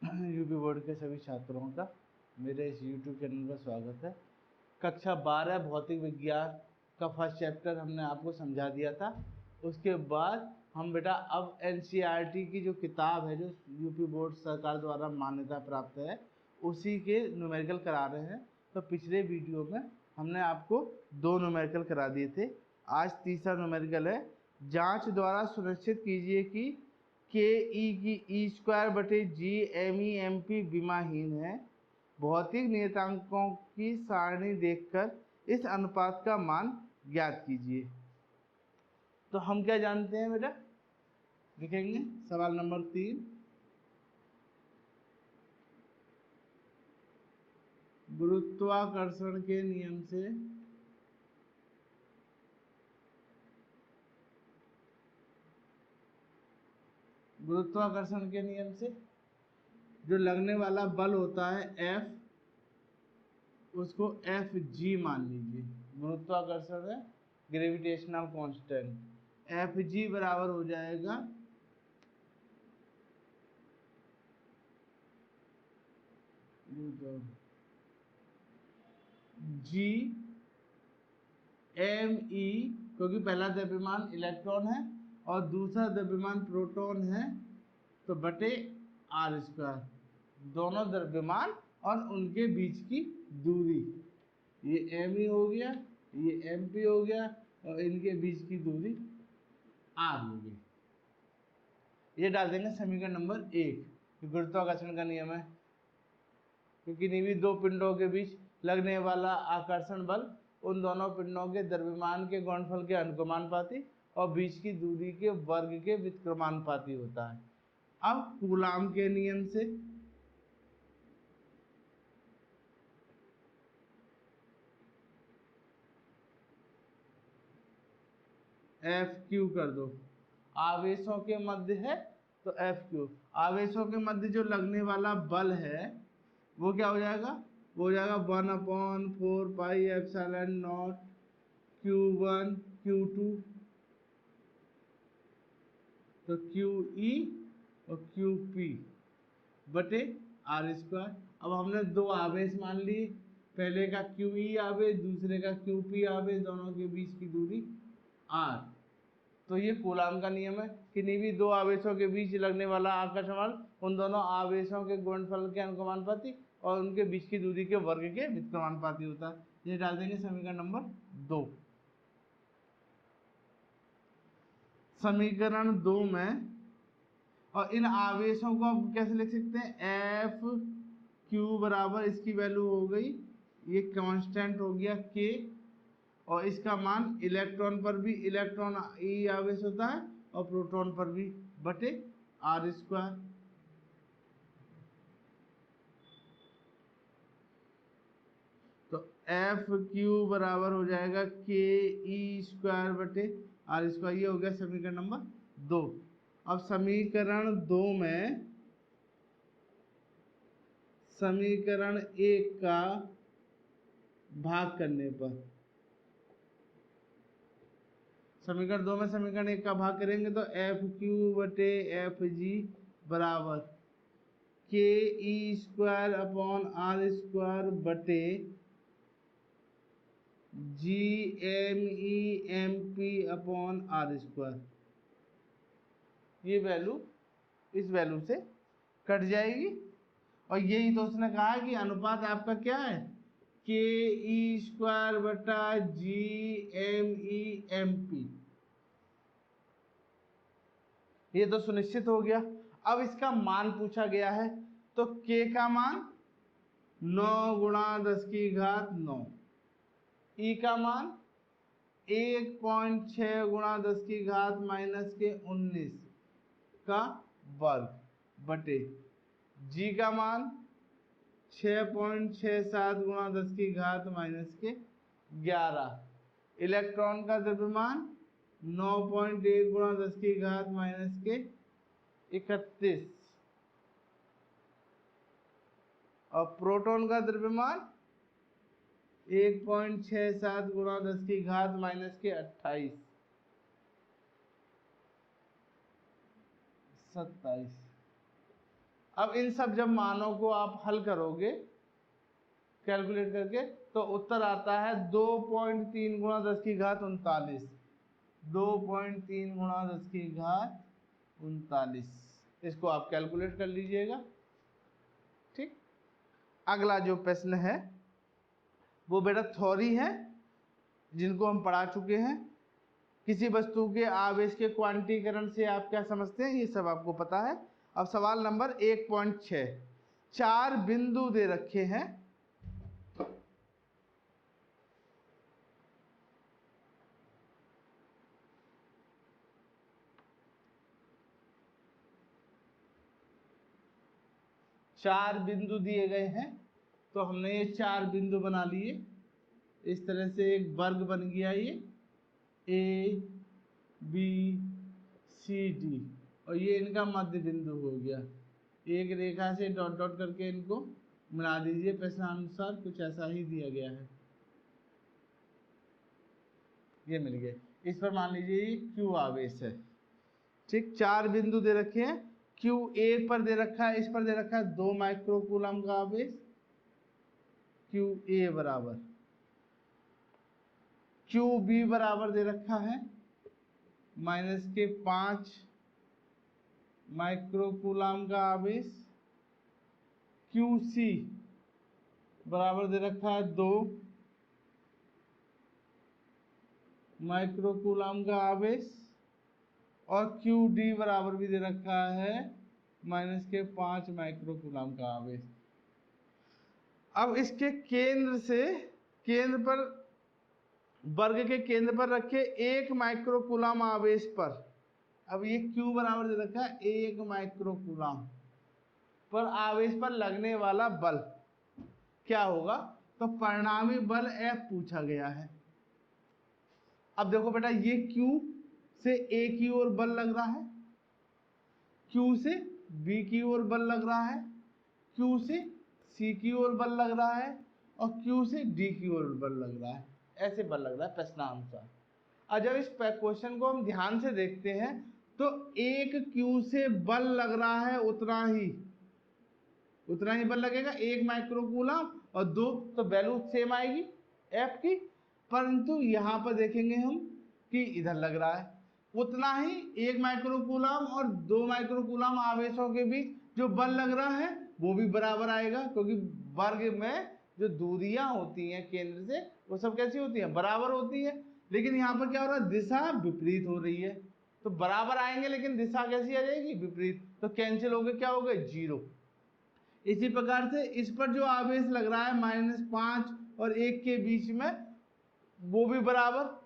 UP board के सभी छात्रों का मेरे इस यूट्यूब चैनल पर स्वागत है। कक्षा 12 भौतिक विज्ञान का फर्स्ट चैप्टर हमने आपको समझा दिया था। उसके बाद हम बेटा अब एनसीईआरटी की जो किताब है, जो यूपी बोर्ड सरकार द्वारा मान्यता प्राप्त है, उसी के न्यूमेरिकल करा रहे हैं। तो पिछले वीडियो में हमने आपको 2 न्यूमेरिकल करा दिए थे। आज तीसरा न्यूमेरिकल है। जांच द्वारा सुनिश्चित कीजिए कि के ई की ई² बटे G M E M P विमाहीन है। भौतिक नियतांकों की सारणी देखकर इस अनुपात का मान ज्ञात कीजिए। तो हम क्या जानते हैं बेटा, लिखेंगे सवाल नंबर 3। गुरुत्वाकर्षण के नियम से जो लगने वाला बल होता है F, उसको Fg मान लीजिए। गुरुत्वाकर्षण है ग्रेविटेशनल कांस्टेंट। Fg बराबर हो जाएगा G m e, क्योंकि पहला द्रव्यमान इलेक्ट्रॉन है और दूसरा द्रव्यमान प्रोटॉन है, तो बटे r²। दोनों द्रव्यमान और उनके बीच की दूरी, ये m e हो गया, ये m p हो गया, और इनके बीच की दूरी r हो गई। ये डाल देंगे समीकरण नंबर 1। गुरुत्वाकर्षण का नियम है कि किन्हीं भी दो पिंडों के बीच लगने वाला आकर्षण बल उन दोनों पिंडों के द्रव्यमान के गुणनफल के अनुक्रमानुपाती और बीच की दूरी के वर्ग के व्युत्क्रमानुपाती होता है। अब कूलाम के नियम से Fq कर दो। आवेशों के मध्य है तो Fq। आवेशों के मध्य जो लगने वाला बल है वो क्या हो जाएगा, वो हो जाएगा 1/4 pi epsilon not Q1 Q2, तो QE और QP बटे r²। अब हमने दो आवेश मान लिए, पहले का QE आवेश, दूसरे का QP आवेश, दोनों के बीच की दूरी r। तो ये कूलाम का नियम है। किन्हीं भी दो आवेशों के बीच लगने वाला आकर्षण बल उन दोनों आवेशों के गुणनफल के अनुक्रमानुपाती और उनके बीच की दूरी के वर्ग के व्युत्क्रमानुपाती होता है। ये डाल देंगे समीकरण नंबर 2। समीकरण 2 में, और इन आवेशों को आप कैसे लिख सकते हैं, Fq बराबर, इसकी वैल्यू हो गई, ये कांस्टेंट हो गया K, और इसका मान इलेक्ट्रॉन पर भी, इलेक्ट्रॉन ई आवेश होता है, और प्रोटॉन पर भी, बटे r²। तो Fq बराबर हो जाएगा KE² बटे r²। ये हो गया समीकरण नंबर 2। अब समीकरण 2 में समीकरण 1 का भाग करने पर, समीकरण 2 में समीकरण 1 का भाग करेंगे तो Fq बटे Fg बराबर KE² अपॉन r² बटे GMEMP अपॉन r²। ये वैल्यू इस वैल्यू से कट जाएगी, और यही तो उसने कहा है कि अनुपात आपका क्या है, KE² बटा GMEMP। ये तो सुनिश्चित हो गया। अब इसका मान पूछा गया है, तो K का मान 9 × 10⁻9, E का मान 1.6 × 10⁻⁻19 का वर्ग बटे G का मान 6.67 × 10⁻11। इलेक्ट्रॉन का द्रव्यमान 9.1 × 10⁻31, और प्रोटॉन का द्रव्यमान 1.67 × 10⁻28, 27। अब इन सब जब मानों को आप हल करोगे कैलकुलेट करके तो उत्तर आता है 2.3 गुणा 10 की घात 39। 2.3 गुणा 10 की घात 39, इसको आप कैलकुलेट कर लीजिएगा। ठीक, अगला जो प्रश्न है वो बेटा थ्योरी है जिनको हम पढ़ा चुके हैं। किसी वस्तु के आवेश के क्वांटीकरण से आप क्या समझते हैं ये सब आपको पता है। अब सवाल नंबर 1.6, 4 बिंदु दे रखे हैं। चार बिंदु दिए गए हैं तो हमने ये 4 बिंदु बना लिए। इस तरह से एक वर्ग बन गया ये ए बी सी डी, और ये इनका मध्य बिंदु हो गया। एक रेखा से डॉट डॉट करके इनको मिला दीजिए। प्रश्नानुसार कुछ ऐसा ही दिया गया है, ये मिल गया। इस पर मान लीजिए ये क्यू आवेश है। ठीक, 4 बिंदु दे रखे हैं। क्यू ए पर दे रखा है, इस पर दे रखा है 2 माइक्रोकूलम का आवेश। क्यू ए बराबर, क्यू बी बराबर दे रखा है -5 माइक्रोकूलम का आवेश। क्यू सी बराबर दे रखा है 2 माइक्रोकूलम का आवेश, और क्यू डी बराबर भी दे रखा है -5 माइक्रोकूलम का आवेश। अब इसके केंद्र से, केंद्र पर, वर्ग के केंद्र पर रखे 1 माइक्रोकूलम आवेश पर, अब ये Q बराबर दे रखा है 1 माइक्रोकूलम पर आवेश पर लगने वाला बल क्या होगा, तो परिणामी बल F पूछा गया है। अब देखो बेटा ये Q से A की ओर बल लग रहा है, Q से B की ओर बल लग रहा है, Q से C की ओर बल लग रहा है, और Q से D की ओर बल लग रहा है। ऐसे बल लग रहा है प्रश्नानुसार। और जब इस क्वेश्चन को हम ध्यान से देखते हैं तो एक Q से बल लग रहा है उतना ही बल लगेगा, 1 माइक्रोकूलम और 2, तो वैल्यू सेम आएगी F की। परंतु यहाँ पर देखेंगे हम कि इधर लग रहा है उतना ही 1 माइक्रोकूलम और 2 माइक्रोकूलम आवेशों के बीच जो बल लग रहा है वो भी बराबर आएगा, क्योंकि वर्ग में जो दूरियां होती हैं केंद्र से वो सब कैसी होती हैं, बराबर होती है। लेकिन यहाँ पर क्या हो रहा है, दिशा विपरीत हो रही है, तो बराबर आएंगे लेकिन दिशा कैसी आ जाएगी, विपरीत, तो कैंसिल हो गए, क्या हो गए, 0। इसी प्रकार से इस पर जो आवेश लग रहा है -5 और 1 के बीच में वो भी बराबर,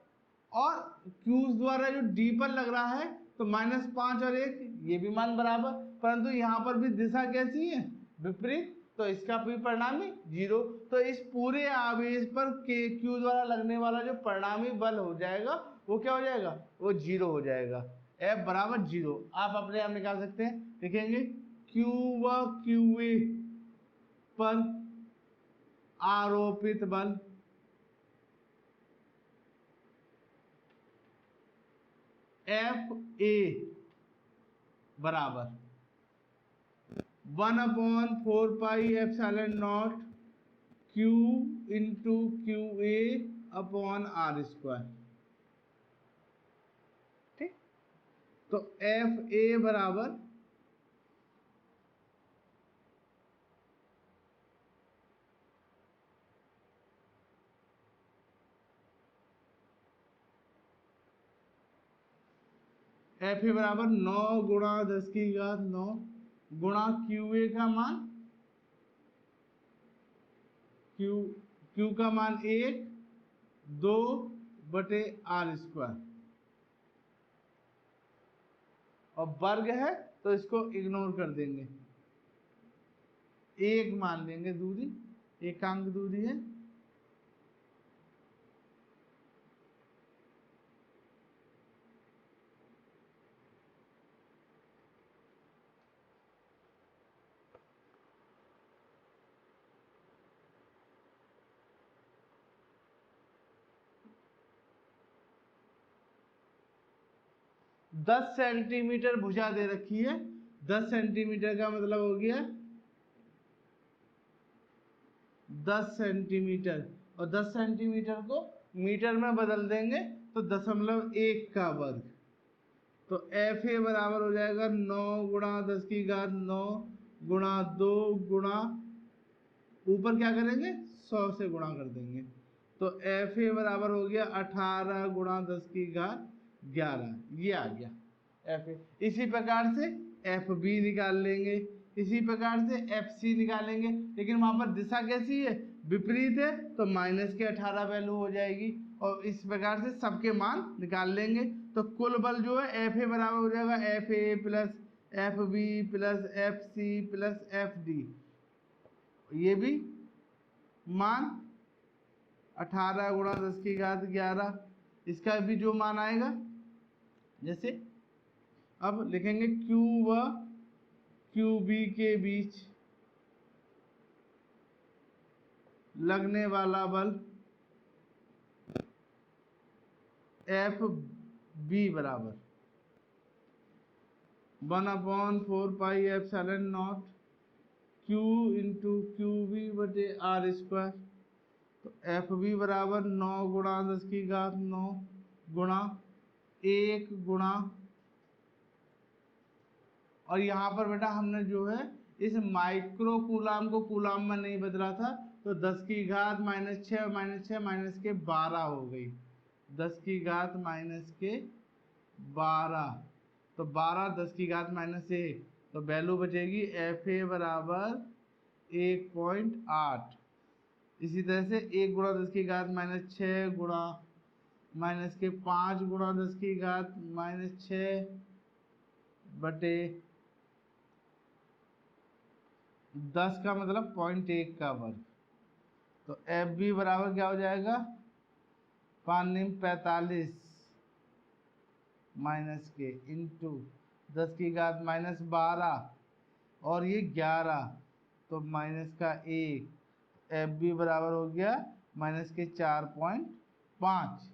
और Q द्वारा जो D पर लग रहा है तो -5 और 1 ये भी मान बराबर, परंतु यहाँ पर भी दिशा कैसी है, विपरीत, तो इसका भी परिणामी 0। तो इस पूरे आवेश पर Q द्वारा लगने वाला जो परिणामी बल हो जाएगा वो क्या हो जाएगा, वो 0 हो जाएगा। F बराबर 0 आप अपने आप निकाल सकते हैं। लिखेंगे Q व QA पर आरोपित बल FA बराबर 1/4 pi epsilon not Q into QA upon R²। ठीक, तो FA बराबर FA बराबर 9 गुणा 10 की घात 9 गुणा QA का मान, Q का मान 1 2/R², और वर्ग है तो इसको इग्नोर कर देंगे, 1 मान लेंगे, दूरी एकांक दूरी है। दस सेंटीमीटर भुजा दे रखी है, 10 सेंटीमीटर का मतलब हो गया 10 सेंटीमीटर, और 10 सेंटीमीटर को मीटर में बदल देंगे तो 0.1 का वर्ग। तो एफ ए बराबर हो जाएगा 9 गुणा 10 की घात 9 गुणा 2 गुणा, ऊपर क्या करेंगे 100 से गुणा कर देंगे, तो एफ ए बराबर हो गया 18 गुणा 10 की घात 11, ये आ गया एफ ए। इसी प्रकार से एफ बी निकाल लेंगे, इसी प्रकार से एफ सी निकालेंगे, लेकिन वहां पर दिशा कैसी है, विपरीत है, तो माइनस के 18 वैल्यू हो जाएगी। और इस प्रकार से सबके मान निकाल लेंगे, तो कुल बल जो है एफ ए बराबर हो जाएगा F A plus F B plus F C plus F D, ये भी मान 18 गुणा 10 की घात 11, इसका भी जो मान आएगा, जैसे अब लिखेंगे क्यू व क्यू बी के बीच लगने वाला बल एफ बी बराबर 1/4 pi epsilon naught Q into Q B बटे आर स्क्वायर। तो एफ बी बराबर 9 गुणा 10 की घात 9 गुणा 1 गुणा, और यहाँ पर बेटा हमने जो है इस माइक्रो कूलाम को कूलाम में नहीं बदला था, तो 10 की घात -6 -6 माइनस के 12 हो गई, 10 की घात -12, तो 12 10 की घात -1, तो वैल्यू बचेगी एफ ए बराबर 1.8। इसी तरह से 1 गुणा 10 की घात -6 गुणा माइनस के 5 गुणा 10 की घात -6 बटे 10 का मतलब 0.1 का वर्ग। तो एफ बी बराबर क्या हो जाएगा 5×45 माइनस के इंटू 10 की घात -12 और ये 11, तो माइनस का 1, एफ बी बराबर हो गया -4.5।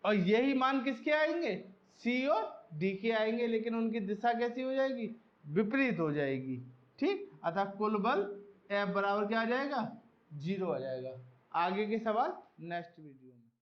और यही मान किसके आएंगे, सी और डी के आएंगे, लेकिन उनकी दिशा कैसी हो जाएगी, विपरीत हो जाएगी। ठीक, अतः कुल बल एफ बराबर क्या आ जाएगा 0 आ जाएगा। आगे के सवाल नेक्स्ट वीडियो।